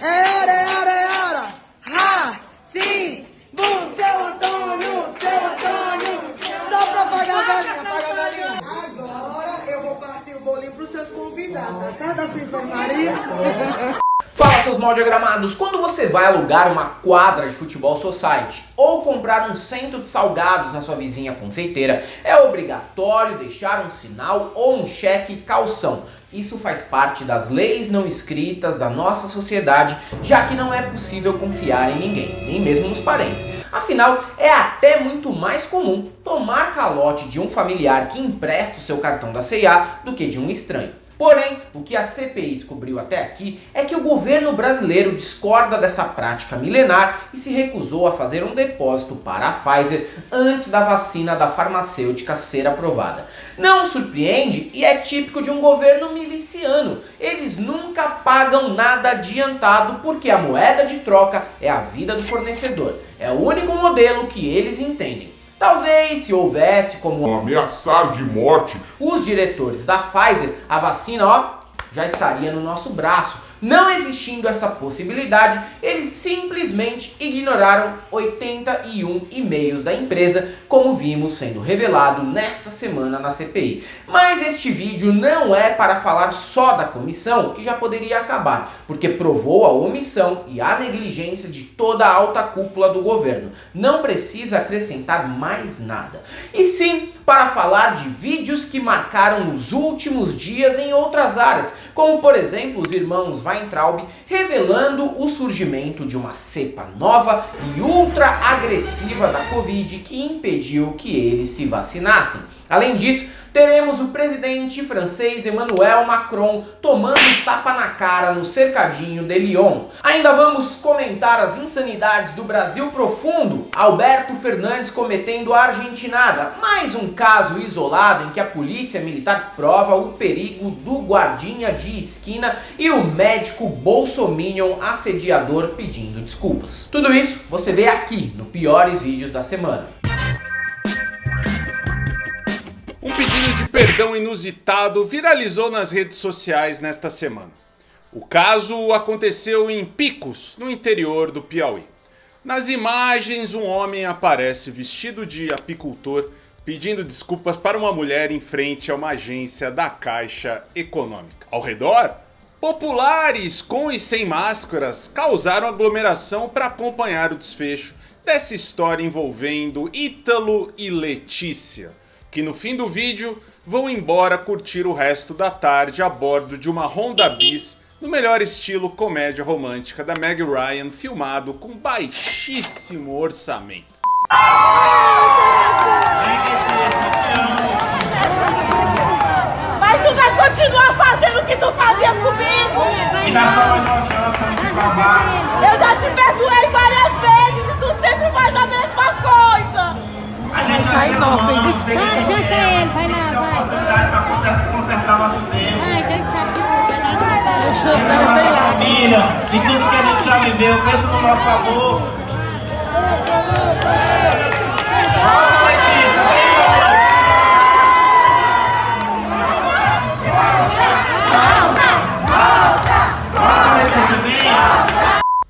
Era, ha, sim, bum, seu Antônio, só pra pagar a velhinha. Agora eu vou partir o bolinho pros seus convidados, tá certo, da sua enfermaria? Fala, seus mal diagramados! Quando você vai alugar uma quadra de futebol society ou comprar um centro de salgados na sua vizinha confeiteira, é obrigatório deixar um sinal ou um cheque calção. Isso faz parte das leis não escritas da nossa sociedade, já que não é possível confiar em ninguém, nem mesmo nos parentes. Afinal, é até muito mais comum tomar calote de um familiar que empresta o seu cartão da C&A do que de um estranho. Porém, o que a CPI descobriu até aqui é que o governo brasileiro discorda dessa prática milenar e se recusou a fazer um depósito para a Pfizer antes da vacina da farmacêutica ser aprovada. Não surpreende e é típico de um governo miliciano. Eles nunca pagam nada adiantado porque a moeda de troca é a vida do fornecedor. É o único modelo que eles entendem. Talvez, se houvesse como ameaçar de morte os diretores da Pfizer, a vacina, já estaria no nosso braço. Não existindo essa possibilidade, eles simplesmente ignoraram 81 e-mails da empresa, como vimos sendo revelado nesta semana na CPI. Mas este vídeo não é para falar só da comissão, que já poderia acabar, porque provou a omissão e a negligência de toda a alta cúpula do governo. Não precisa acrescentar mais nada. E sim, para falar de vídeos que marcaram os últimos dias em outras áreas, como por exemplo os irmãos Weintraub revelando o surgimento de uma cepa nova e ultra agressiva da Covid que impediu que eles se vacinassem. Além disso, teremos o presidente francês Emmanuel Macron tomando tapa na cara no cercadinho de Lyon. Ainda vamos comentar as insanidades do Brasil profundo, Alberto Fernandes cometendo a argentinada, mais um caso isolado em que a polícia militar prova o perigo do guardinha de esquina e o médico bolsominion assediador pedindo desculpas. Tudo isso você vê aqui no Piores Vídeos da Semana. Um pedido de perdão inusitado viralizou nas redes sociais nesta semana. O caso aconteceu em Picos, no interior do Piauí. Nas imagens, um homem aparece vestido de apicultor pedindo desculpas para uma mulher em frente a uma agência da Caixa Econômica. Ao redor, populares com e sem máscaras causaram aglomeração para acompanhar o desfecho dessa história envolvendo Ítalo e Letícia, que no fim do vídeo vão embora curtir o resto da tarde a bordo de uma Honda Bis no melhor estilo comédia romântica da Meg Ryan, filmado com baixíssimo orçamento. Mas tu vai continuar fazendo o que tu fazia comigo? Me dá só mais uma chance pra me provar. Eu já te perdoei várias vezes e tu sempre faz a mesma coisa. A gente vai ser humano, não sei Vai, deixa ele, vai lá, tem uma vai. oportunidade pra consertar nossos erros. Ai, quem sabe que vai lá. Pensa na família, de tudo que a gente já viveu, pensa no nosso amor.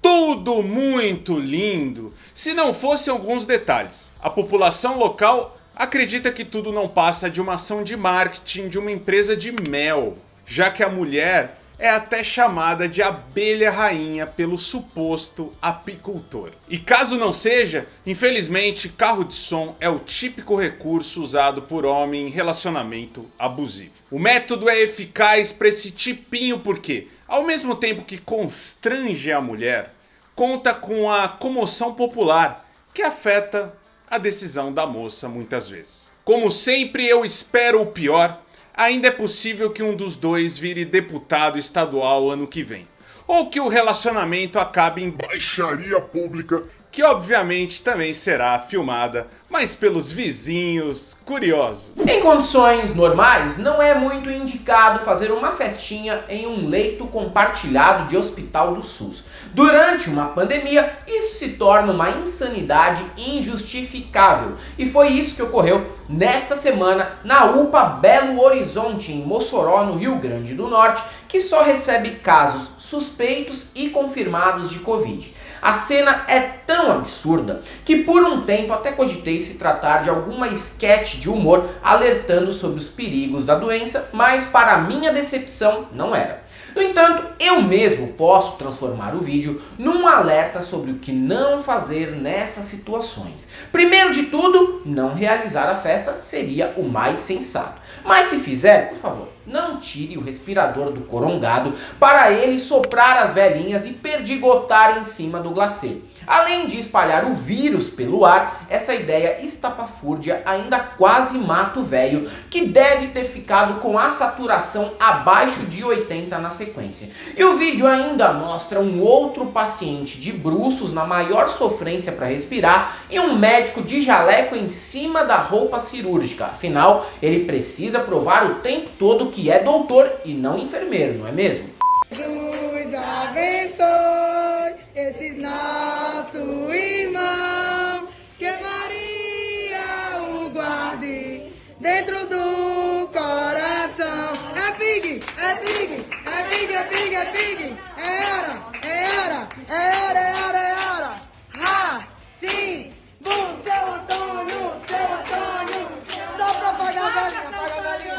Tudo muito lindo, se não fossem alguns detalhes. A população local acredita que tudo não passa de uma ação de marketing de uma empresa de mel, já que a mulher é até chamada de abelha rainha pelo suposto apicultor. E caso não seja, infelizmente, carro de som é o típico recurso usado por homem em relacionamento abusivo. O método é eficaz para esse tipinho porque, ao mesmo tempo que constrange a mulher, conta com a comoção popular, que afeta a decisão da moça muitas vezes. Como sempre, eu espero o pior. Ainda é possível que um dos dois vire deputado estadual ano que vem. Ou que o relacionamento acabe em baixaria pública que obviamente também será filmada, mas pelos vizinhos curiosos. Em condições normais, não é muito indicado fazer uma festinha em um leito compartilhado de hospital do SUS. Durante uma pandemia, isso se torna uma insanidade injustificável. E foi isso que ocorreu nesta semana na UPA Belo Horizonte, em Mossoró, no Rio Grande do Norte, que só recebe casos suspeitos e confirmados de Covid. A cena é tão absurda que por um tempo até cogitei se tratar de alguma esquete de humor alertando sobre os perigos da doença, mas para minha decepção não era. No entanto, eu mesmo posso transformar o vídeo num alerta sobre o que não fazer nessas situações. Primeiro de tudo, não realizar a festa seria o mais sensato. Mas se fizer, por favor, não tire o respirador do corongado para ele soprar as velhinhas e perdigotar em cima do glacê. Além de espalhar o vírus pelo ar, essa ideia estapafúrdia ainda quase mata o velho, que deve ter ficado com a saturação abaixo de 80 na sequência. E o vídeo ainda mostra um outro paciente de bruços na maior sofrência para respirar e um médico de jaleco em cima da roupa cirúrgica. Afinal, ele precisa provar o tempo todo que é doutor e não enfermeiro, não é mesmo? Jesus abençoe esse nosso irmão, que Maria o guarde dentro do coração. É pig, é pig, é pig, é pig, é pig. É hora, é hora, é hora, é hora, é hora. Ha, sim, bum, seu Antônio, seu Antônio. Só pra pagar a velhinha, paga a velhinha.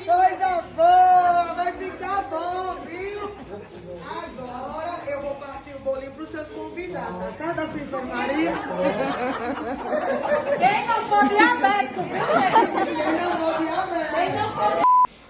Coisa boa, vai ficar bom, viu? Agora eu vou partir o bolinho pros seus convidados, tá certo? Da sua enfermaria. Quem não for diabético, viu? Quem não for diabético.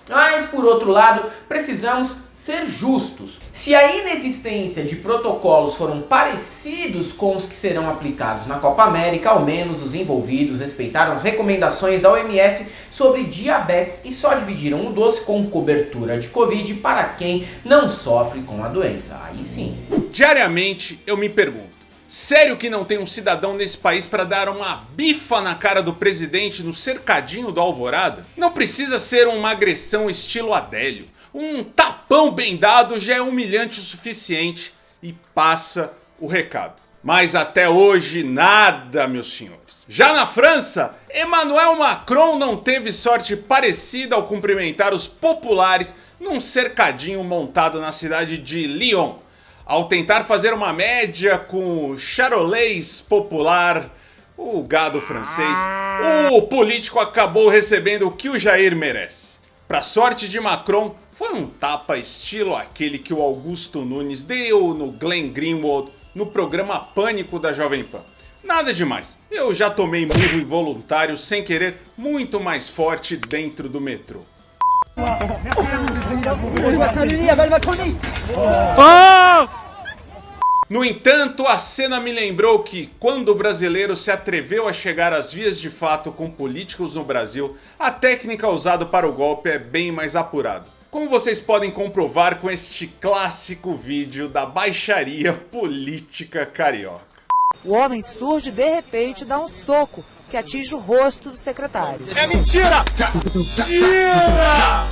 Mas, por outro lado, precisamos ser justos. Se a inexistência de protocolos foram parecidos com os que serão aplicados na Copa América, ao menos os envolvidos respeitaram as recomendações da OMS sobre diabetes e só dividiram o doce com cobertura de Covid para quem não sofre com a doença. Aí sim. Diariamente eu me pergunto, sério que não tem um cidadão nesse país para dar uma bifa na cara do presidente no cercadinho do Alvorada? Não precisa ser uma agressão estilo Adélio. Um tapão bem dado já é humilhante o suficiente e passa o recado. Mas até hoje nada, meus senhores. Já na França, Emmanuel Macron não teve sorte parecida ao cumprimentar os populares num cercadinho montado na cidade de Lyon. Ao tentar fazer uma média com o charolês popular, o gado francês, o político acabou recebendo o que o Jair merece. Pra sorte de Macron, foi um tapa estilo aquele que o Augusto Nunes deu no Glenn Greenwald no programa Pânico da Jovem Pan. Nada demais, eu já tomei murro involuntário sem querer muito mais forte dentro do metrô. No entanto, a cena me lembrou que, quando o brasileiro se atreveu a chegar às vias de fato com políticos no Brasil, a técnica usada para o golpe é bem mais apurada. Como vocês podem comprovar com este clássico vídeo da baixaria política carioca. O homem surge de repente e dá um soco que atinge o rosto do secretário. É mentira! Mentira!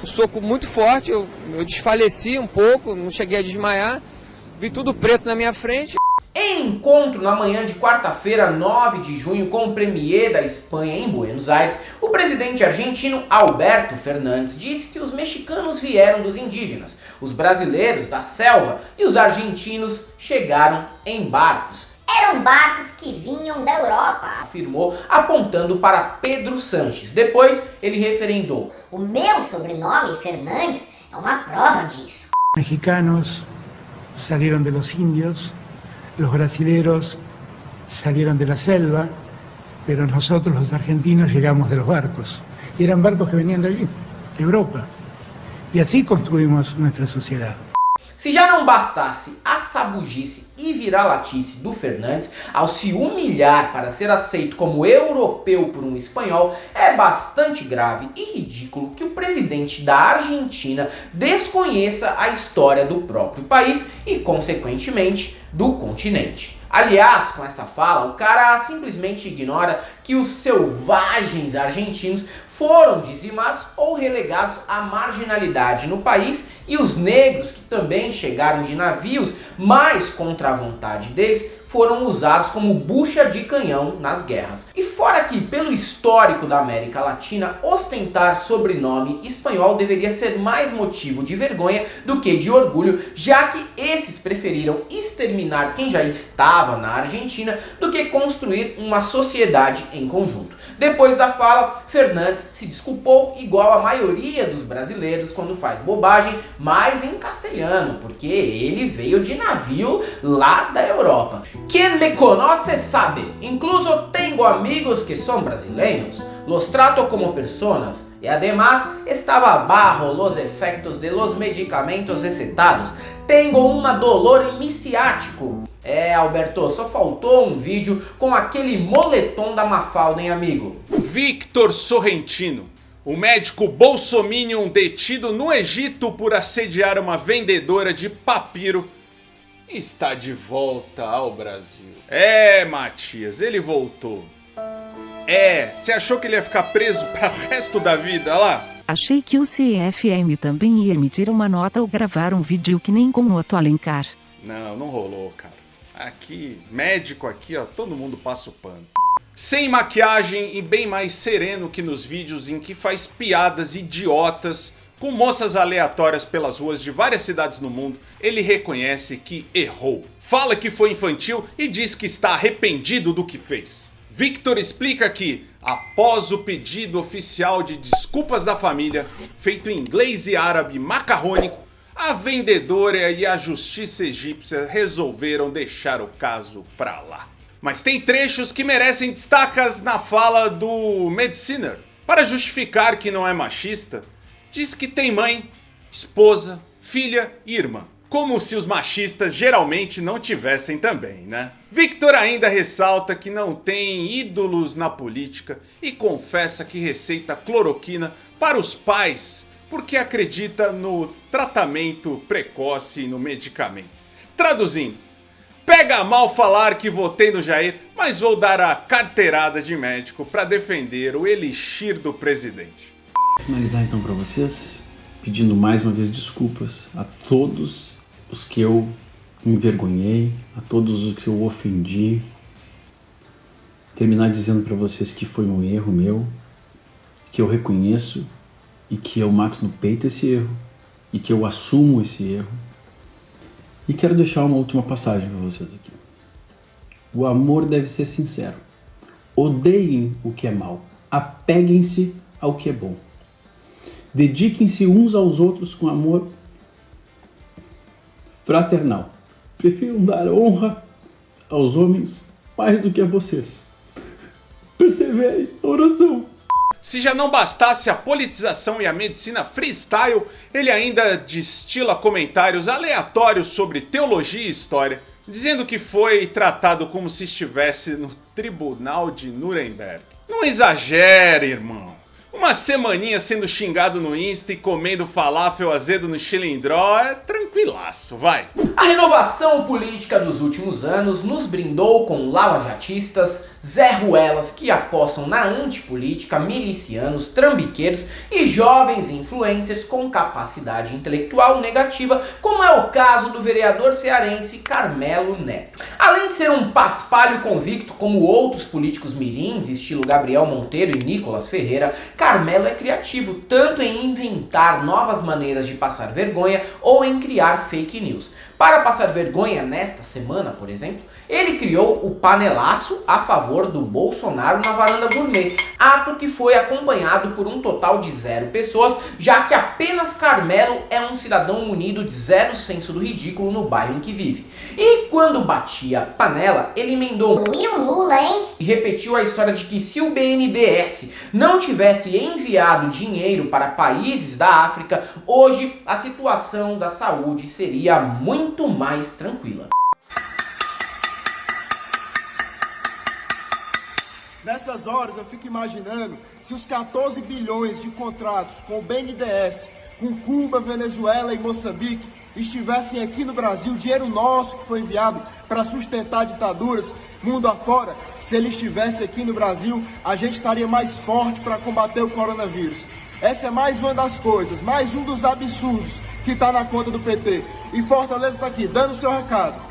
Um soco muito forte, eu desfaleci um pouco, não cheguei a desmaiar. Vi tudo preto na minha frente. Em encontro na manhã de quarta-feira, 9 de junho, com o premier da Espanha em Buenos Aires, o presidente argentino Alberto Fernandes disse que os mexicanos vieram dos indígenas, os brasileiros da selva e os argentinos chegaram em barcos. Eram barcos que vinham da Europa, Afirmou, apontando para Pedro Sanches. Depois, ele referendou: o meu sobrenome, Fernandes, é uma prova disso. Mexicanos salieron de los indios, los brasileros salieron de la selva, pero nosotros los argentinos llegamos de los barcos. Y eran barcos que venían de allí, de Europa. Y así construimos nuestra sociedad. Se já não bastasse a sabugice e viralatice do Fernandes ao se humilhar para ser aceito como europeu por um espanhol, é bastante grave e ridículo que o presidente da Argentina desconheça a história do próprio país e, consequentemente, do continente. Aliás, com essa fala, o cara simplesmente ignora que os selvagens argentinos foram dizimados ou relegados à marginalidade no país e os negros, que também chegaram de navios, mas contra a vontade deles, foram usados como bucha de canhão nas guerras. E fora que, pelo histórico da América Latina, ostentar sobrenome espanhol deveria ser mais motivo de vergonha do que de orgulho, já que esses preferiram exterminar quem já estava na Argentina do que construir uma sociedade em conjunto. Depois da fala, Fernandes se desculpou igual a maioria dos brasileiros quando faz bobagem, mas em castelhano, porque ele veio de navio lá da Europa. Quem me conoce sabe, incluso tengo amigos que son brasileños, los trato como personas y además estaba bajo los efectos de los medicamentos recetados. Tengo un dolor en mi ciático. Alberto, só faltou um vídeo com aquele moletom da Mafalda, hein, amigo? Victor Sorrentino, o médico bolsominion detido no Egito por assediar uma vendedora de papiro, está de volta ao Brasil. Matias, ele voltou. Você achou que ele ia ficar preso para o resto da vida, olha lá? Achei que o CFM também ia emitir uma nota ou gravar um vídeo que nem com o Otto Alencar. Não rolou, cara. Aqui, médico aqui, ó, todo mundo passa o pano. Sem maquiagem e bem mais sereno que nos vídeos em que faz piadas idiotas com moças aleatórias pelas ruas de várias cidades no mundo, ele reconhece que errou. Fala que foi infantil e diz que está arrependido do que fez. Victor explica que, após o pedido oficial de desculpas da família, feito em inglês e árabe macarrônico, a vendedora e a justiça egípcia resolveram deixar o caso pra lá. Mas tem trechos que merecem destacas na fala do Mediciner. Para justificar que não é machista, diz que tem mãe, esposa, filha e irmã. Como se os machistas geralmente não tivessem também, né? Victor ainda ressalta que não tem ídolos na política e confessa que receita cloroquina para os pais porque acredita no tratamento precoce e no medicamento. Traduzindo, pega mal falar que votei no Jair, mas vou dar a carteirada de médico para defender o elixir do presidente. Vou finalizar então para vocês, pedindo mais uma vez desculpas a todos os que eu me envergonhei, a todos os que eu ofendi. Terminar dizendo para vocês que foi um erro meu, que eu reconheço e que eu mato no peito esse erro e que eu assumo esse erro. E quero deixar uma última passagem para vocês aqui. O amor deve ser sincero. Odeiem o que é mal. Apeguem-se ao que é bom. Dediquem-se uns aos outros com amor fraternal. Prefiro dar honra aos homens mais do que a vocês. Perseverem na oração. Se já não bastasse a politização e a medicina freestyle, ele ainda destila comentários aleatórios sobre teologia e história, dizendo que foi tratado como se estivesse no tribunal de Nuremberg. Não exagere, irmão. Uma semaninha sendo xingado no Insta e comendo falafel azedo no Chilindró é tranquilaço, vai. A renovação política dos últimos anos nos brindou com lavajatistas, Zé Ruelas que apostam na antipolítica, milicianos, trambiqueiros e jovens influencers com capacidade intelectual negativa, como é o caso do vereador cearense Carmelo Neto. Além de ser um paspalho convicto como outros políticos mirins, estilo Gabriel Monteiro e Nicolas Ferreira, Carmelo é criativo tanto em inventar novas maneiras de passar vergonha ou em criar fake news. Para passar vergonha nesta semana, por exemplo, ele criou o panelaço a favor do Bolsonaro na varanda gourmet, ato que foi acompanhado por um total de 0 pessoas, já que apenas Carmelo é um cidadão munido de zero senso do ridículo no bairro em que vive. E quando batia a panela, ele emendou E o Lula, hein? e repetiu a história de que se o BNDES não tivesse enviado dinheiro para países da África, hoje a situação da saúde seria muito mais tranquila. Nessas horas eu fico imaginando se os 14 bilhões de contratos com o BNDES, com Cuba, Venezuela e Moçambique estivessem aqui no Brasil, dinheiro nosso que foi enviado para sustentar ditaduras mundo afora, se ele estivesse aqui no Brasil, a gente estaria mais forte para combater o coronavírus. Essa é mais uma das coisas, mais um dos absurdos que está na conta do PT. E Fortaleza está aqui, dando o seu recado.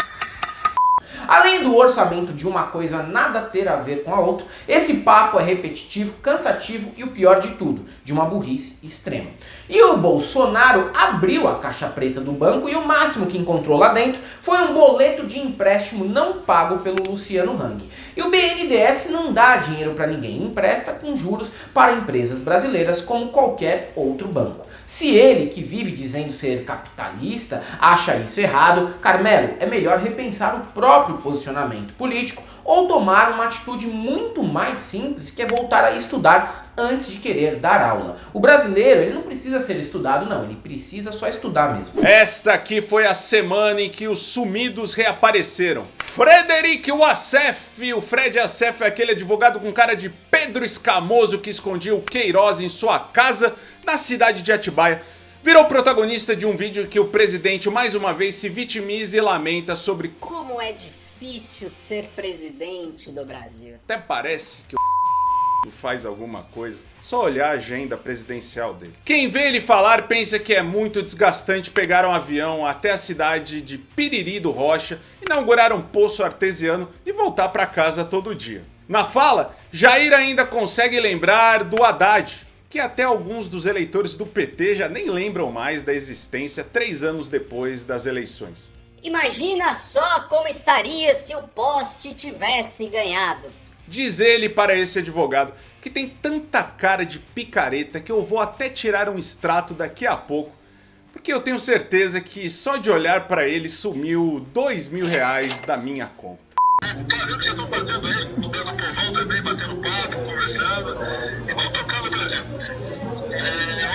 Além do orçamento de uma coisa nada ter a ver com a outra, esse papo é repetitivo, cansativo e o pior de tudo, de uma burrice extrema. E o Bolsonaro abriu a caixa preta do banco e o máximo que encontrou lá dentro foi um boleto de empréstimo não pago pelo Luciano Hang. E o BNDES não dá dinheiro para ninguém, empresta com juros para empresas brasileiras como qualquer outro banco. Se ele, que vive dizendo ser capitalista, acha isso errado, Carmelo, é melhor repensar o próprio posicionamento político ou tomar uma atitude muito mais simples, que é voltar a estudar antes de querer dar aula. O brasileiro, ele não precisa ser estudado não, ele precisa só estudar mesmo. Esta aqui foi a semana em que os sumidos reapareceram. Frederic Wassef, o Fred Wassef é aquele advogado com cara de Pedro Escamoso que escondia o Queiroz em sua casa na cidade de Atibaia. Virou protagonista de um vídeo que o presidente mais uma vez se vitimiza e lamenta sobre como é difícil ser presidente do Brasil. Até parece que o faz alguma coisa, só olhar a agenda presidencial dele. Quem vê ele falar pensa que é muito desgastante pegar um avião até a cidade de Piriri do Rocha, inaugurar um poço artesiano e voltar para casa todo dia. Na fala, Jair ainda consegue lembrar do Haddad, que até alguns dos eleitores do PT já nem lembram mais da existência 3 anos depois das eleições. Imagina só como estaria se o poste tivesse ganhado. Diz ele para esse advogado, que tem tanta cara de picareta que eu vou até tirar um extrato daqui a pouco, porque eu tenho certeza que só de olhar para ele sumiu R$2.000 da minha conta. O barulho que vocês estão fazendo aí, no meio do povão também, batendo papo, conversando, e vão tocando o Brasil.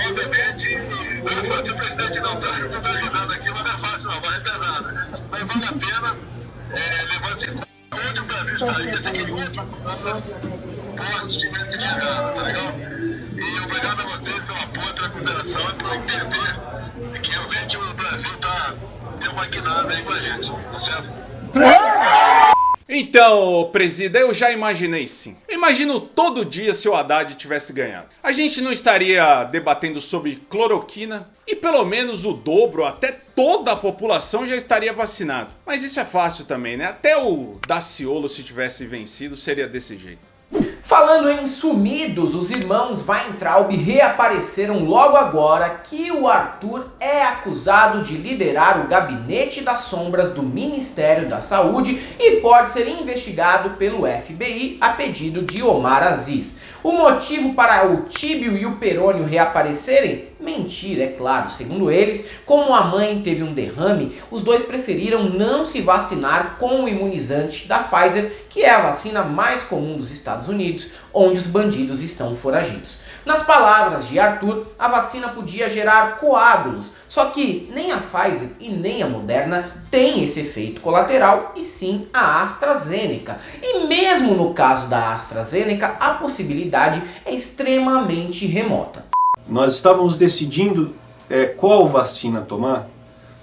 Obviamente, não é fácil o presidente não, tá? Eu estou ajudando aqui, mas não é fácil não, vai é pesada. Mas vale a pena levar-se em conta onde o Brasil estaria se aquele outro posto tivesse chegado, tá legal? E obrigado a vocês pelo apoio, pela consideração e por entender que realmente o Brasil está deu uma guinada aí com a gente, tá certo? Então, presida, eu já imaginei sim. Imagino todo dia se o Haddad tivesse ganhado. A gente não estaria debatendo sobre cloroquina e pelo menos o dobro, até toda a população já estaria vacinado. Mas isso é fácil também, né? Até o Daciolo, se tivesse vencido, seria desse jeito. Falando em sumidos, os irmãos Weintraub reapareceram logo agora que o Arthur é acusado de liderar o gabinete das sombras do Ministério da Saúde e pode ser investigado pelo FBI a pedido de Omar Aziz. O motivo para o Tíbio e o Perônio reaparecerem? Mentira, é claro. Segundo eles, como a mãe teve um derrame, os dois preferiram não se vacinar com o imunizante da Pfizer, que é a vacina mais comum dos Estados Unidos, onde os bandidos estão foragidos. Nas palavras de Arthur, a vacina podia gerar coágulos, só que nem a Pfizer e nem a Moderna têm esse efeito colateral, e sim a AstraZeneca. E mesmo no caso da AstraZeneca, a possibilidade é extremamente remota. Nós estávamos decidindo qual vacina tomar,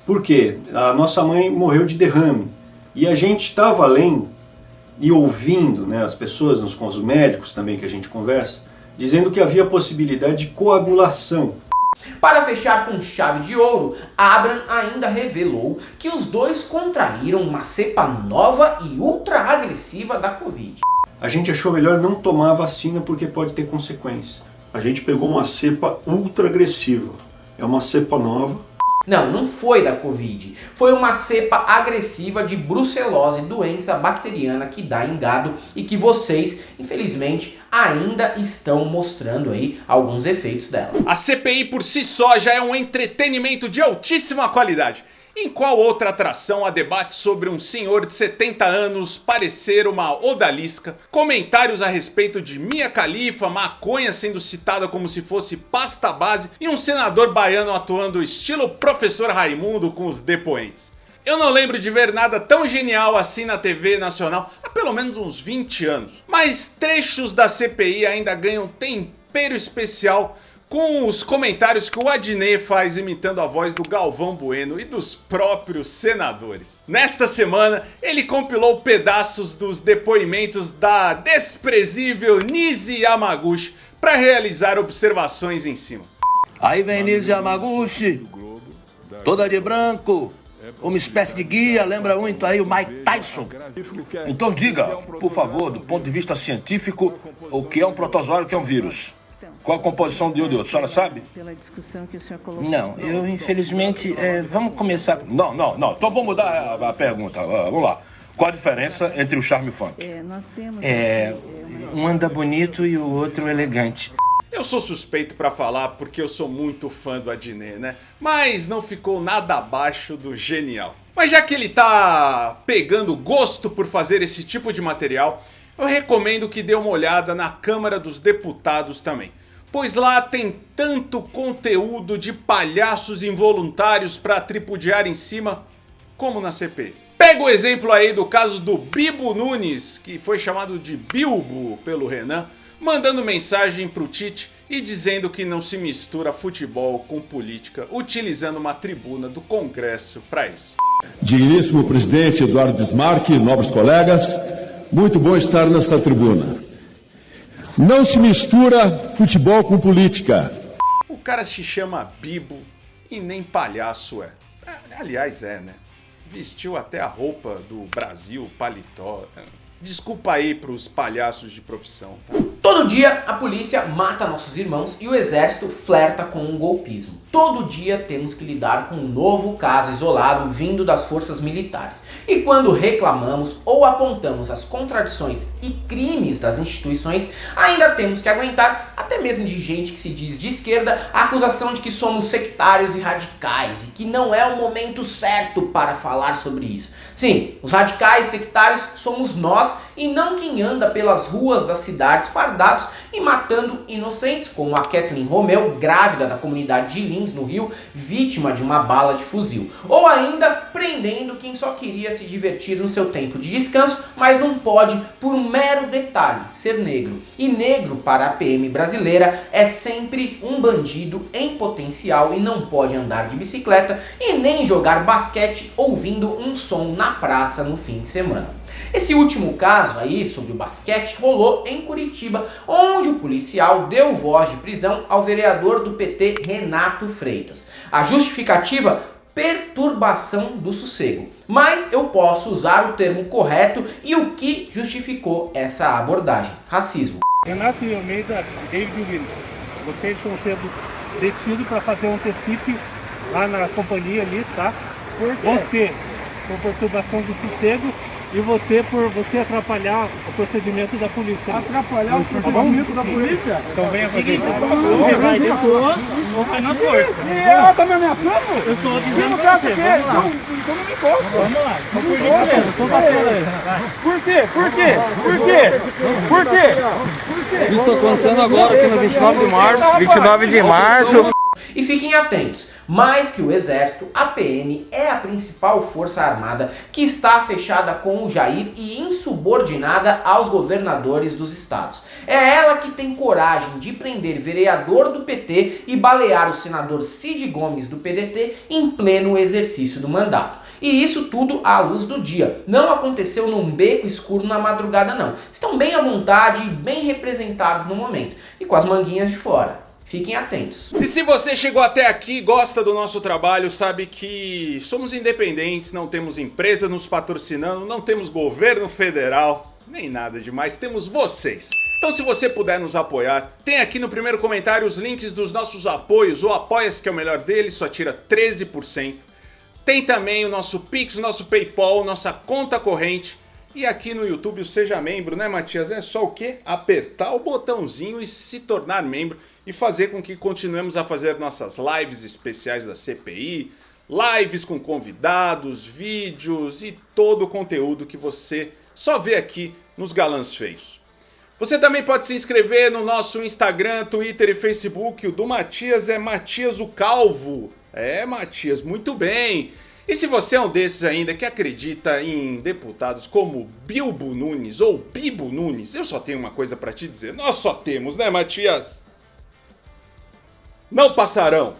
porque a nossa mãe morreu de derrame, e a gente estava lendo e ouvindo, né, as pessoas, os médicos também que a gente conversa, dizendo que havia possibilidade de coagulação. Para fechar com chave de ouro, Abraham ainda revelou que os dois contraíram uma cepa nova e ultra agressiva da Covid. A gente achou melhor não tomar a vacina porque pode ter consequência. A gente pegou uma cepa ultra agressiva, é uma cepa nova. Não foi da Covid. Foi uma cepa agressiva de brucelose, doença bacteriana que dá em gado e que vocês, infelizmente, ainda estão mostrando aí alguns efeitos dela. A CPI por si só já é um entretenimento de altíssima qualidade. Em qual outra atração há debate sobre um senhor de 70 anos parecer uma odalisca, comentários a respeito de Mia Khalifa, maconha sendo citada como se fosse pasta base e um senador baiano atuando estilo Professor Raimundo com os depoentes? Eu não lembro de ver nada tão genial assim na TV nacional há pelo menos uns 20 anos. Mas trechos da CPI ainda ganham tempero especial com os comentários que o Adnet faz imitando a voz do Galvão Bueno e dos próprios senadores. Nesta semana, ele compilou pedaços dos depoimentos da desprezível Nise Yamaguchi para realizar observações em cima. Aí vem Nise Yamaguchi, toda de branco, uma espécie de guia, lembra muito aí o Mike Tyson. Então diga, por favor, do ponto de vista científico, o que é um protozoário, o que é um vírus? Qual a composição de um e do outro? A senhora sabe? Pela discussão que o senhor colocou. Não, eu infelizmente... vamos começar... Não. Então vamos mudar a pergunta. Vamos lá. Qual a diferença entre o charme e o funk? Nós temos... um anda bonito e o outro elegante. Eu sou suspeito pra falar porque eu sou muito fã do Adnet, né? Mas não ficou nada abaixo do genial. Mas já que ele tá pegando gosto por fazer esse tipo de material, eu recomendo que dê uma olhada na Câmara dos Deputados também. Pois lá tem tanto conteúdo de palhaços involuntários pra tripudiar em cima, como na CPI. Pega o exemplo aí do caso do Bibo Nunes, que foi chamado de Bilbo pelo Renan, mandando mensagem pro Tite e dizendo que não se mistura futebol com política, utilizando uma tribuna do Congresso para isso. Digníssimo presidente Eduardo Bismarck, nobres colegas, muito bom estar nessa tribuna. Não se mistura futebol com política. O cara se chama Bibo e nem palhaço é. Aliás, né? Vestiu até a roupa do Brasil, paletó. Desculpa aí pros palhaços de profissão, tá? Todo dia a polícia mata nossos irmãos e o exército flerta com um golpismo. Todo dia temos que lidar com um novo caso isolado vindo das forças militares. E quando reclamamos ou apontamos as contradições e crimes das instituições, ainda temos que aguentar, até mesmo de gente que se diz de esquerda, a acusação de que somos sectários e radicais e que não é o momento certo para falar sobre isso. Sim, os radicais sectários somos nós e não quem anda pelas ruas das cidades fardados e matando inocentes, como a Kathleen Romeu, grávida da comunidade de Lins, no Rio, vítima de uma bala de fuzil. Ou ainda prendendo quem só queria se divertir no seu tempo de descanso, mas não pode por um mero detalhe, ser negro. E negro para a PM brasileira é sempre um bandido em potencial e não pode andar de bicicleta e nem jogar basquete ouvindo um som na praça no fim de semana. Esse último caso aí, sobre o basquete, rolou em Curitiba, onde o policial deu voz de prisão ao vereador do PT, Renato Freitas. A justificativa? Perturbação do sossego. Mas eu posso usar o termo correto e o que justificou essa abordagem: racismo. Renato e Almeida, David Wilson, vocês estão sendo detidos para fazer um tecipe lá na companhia ali, tá? Por quê? Você, por perturbação do sossego, e você por você atrapalhar o procedimento da polícia. Atrapalhar o procedimento da polícia? Então venha com a gente. Você vai depois ou vai na força. E ela tá me ameaçando? Eu tô dizendo pra você, vamos lá. Então não me encosta. Vamos lá. Não me encosta. Tô batendo aí. Por quê? Por quê? Por quê? Por quê? Isso está acontecendo agora aqui no 29 de março. 29 de março. E fiquem atentos, mais que o Exército, a PM é a principal força armada que está fechada com o Jair e insubordinada aos governadores dos estados. É ela que tem coragem de prender vereador do PT e balear o senador Cid Gomes do PDT em pleno exercício do mandato. E isso tudo à luz do dia. Não aconteceu num beco escuro na madrugada não. Estão bem à vontade e bem representados no momento. E com as manguinhas de fora. Fiquem atentos. E se você chegou até aqui e gosta do nosso trabalho, sabe que somos independentes, não temos empresa nos patrocinando, não temos governo federal. Nem nada demais, temos vocês. Então se você puder nos apoiar, tem aqui no primeiro comentário os links dos nossos apoios. O Apoia-se, que é o melhor deles, só tira 13%. Tem também o nosso Pix, o nosso PayPal, nossa conta corrente. E aqui no YouTube o Seja Membro, né, Matias? É só o quê? Apertar o botãozinho e se tornar membro e fazer com que continuemos a fazer nossas lives especiais da CPI, lives com convidados, vídeos e todo o conteúdo que você só vê aqui nos Galãs Feios. Você também pode se inscrever no nosso Instagram, Twitter e Facebook. O do Matias é Matias o Calvo. É, Matias, muito bem. E se você é um desses ainda que acredita em deputados como Bilbo Nunes ou Bibo Nunes, eu só tenho uma coisa pra te dizer. Nós só temos, né, Matias? Não passarão.